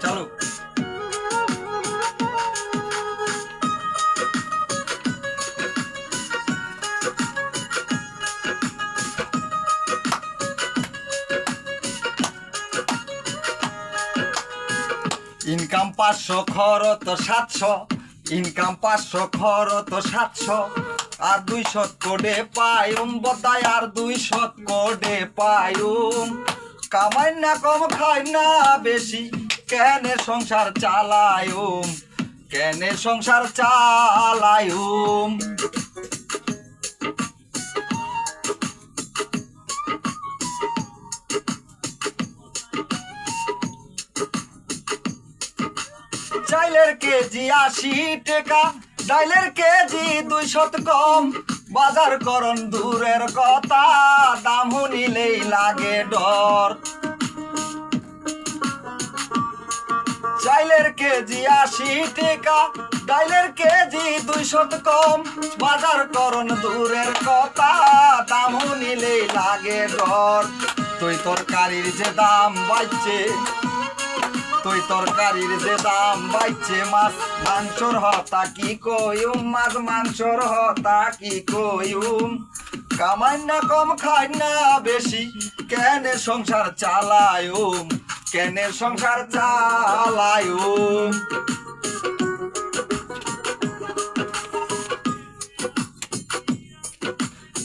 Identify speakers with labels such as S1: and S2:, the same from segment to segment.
S1: চালু। ইনকাম 500 খরচ 700, ইনকাম 500 খরচ 700, আর 200 কোডে পাইম বদায়, আর 200 কোডে পাইম। কামাই না কম খাই না বেশি, কেনে সংসার চালায়ুম, কেনে সংসার চালায়ুম। চাইলের কেজি 80 টাকা, ডাইলের কেজি 200 কম। বাজার করন দূরের কথা, দাম শুনিলেই লাগে ডর। চাইলের কেজি 80 টাকা, ডাইলের কেজি 200 কম। বাজার করন দূরের কথা, দাম শুনিলেই লাগে ডর। তুই তরকারির যে দাম বাড়ছে, তুই তরকারির যে দাম বাড়ছে, মাছ মাংসর হতা কি কইম, মাছ মাংসর হতা কি কইম। কামাই না কম খাই না বেশি, কেনে সংসার চালায়ুম, কেনে সংসার চালায়ুম।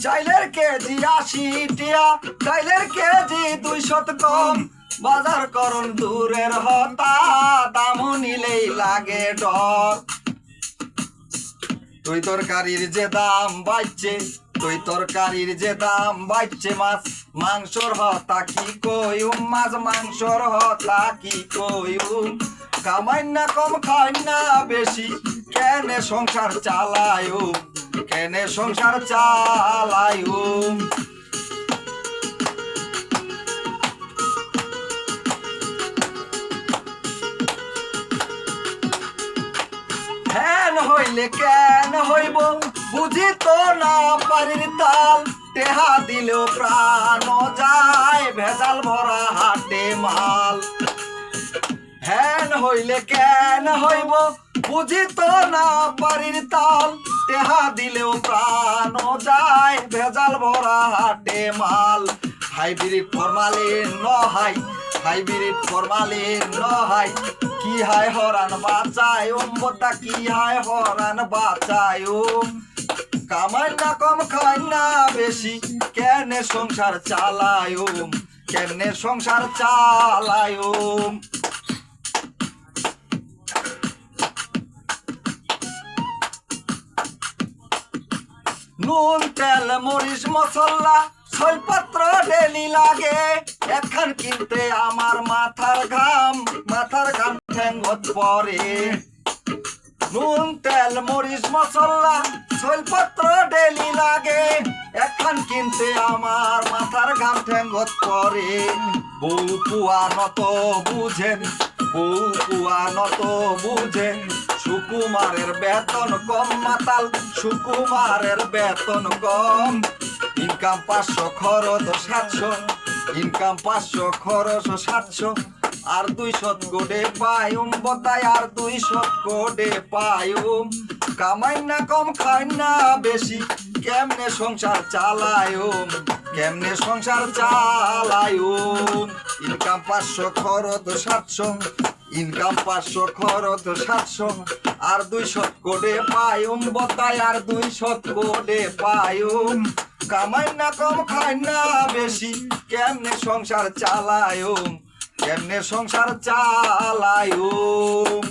S1: চাইলের কেজি 80 টিয়া, ডাইলের কেজি 200 কম। বাজার করন দূরের হতা, দাম নিলেই লাগে ডর। তুই তরকারির যে দাম বাড়ছে, তুই তরকারির যে দাম বাড়ছে, মাছ মাংসর হতা কি কইম, মাছ মাংসর হতা কি কইম। কামাই না কম খাই না বেশি, কেনে সংসার চালায়ুম, কেনে সংসার চালায়ুম। হইলে কেন হইব, বুঝি তো না পারির তাল। টেহা দিলেও প্রাণ যায়, ভেজাল ভরা হাটে মাল। হ্যান হইলে কেন হইব, বুঝি তো না পারির তাল। টেহা দিলেও প্রাণ যায়, ভেজাল ভরা হাটে মাল। হাইব্রিড ফরমালিন নহাই, হাইব্রিড ফরমালিন নহাই। কি হায় হরান বাঁচায় বদা, কি হায় হরান বাঁচায়। কামাই না কম খাই না বেশি, কেনে সংসার চালায়ুম, কেনে সংসার চালায়ুম। নুন তেল মরিচ মশলা ছয়পত্র ডেলি লাগে, এখন কিনতে আমার মাথার ঘাম, মাথার ঘাম ঠেঙ্গত পরে। নুন তেল মরিচ মশলা ছয়পত্র ডেলি লাগে, এখন কিনতে আমার মাথার ঘাম ঠেঙ্গত পরে। বউ পুয়া নত বুঝেন, বউ পুয়া নত বুঝেন, সুকুমারের বেতন কম মাতাল, সুকুমারের বেতন কম। ইনকাম 500 খরচ 700, ইনকাম 500 খরচ 700, আর 200 কোডে পাইম বদায়, আর 200 কোডে পাইম। কামাই না কম খাই না বেশি, কেমনে সংসার চালায়ুম, কেমনে সংসার চালায়ুম। ইনকাম 500 খরচ 700, ইনকাম 500 খরচ 700, আর 200 কোডে পাইম বদায়, আর 200 কোডে পাইম। কামাই না কম খাই না বেশি, কেমনে সংসার চালায়ুম, কেমনে সংসার চালায়ুম।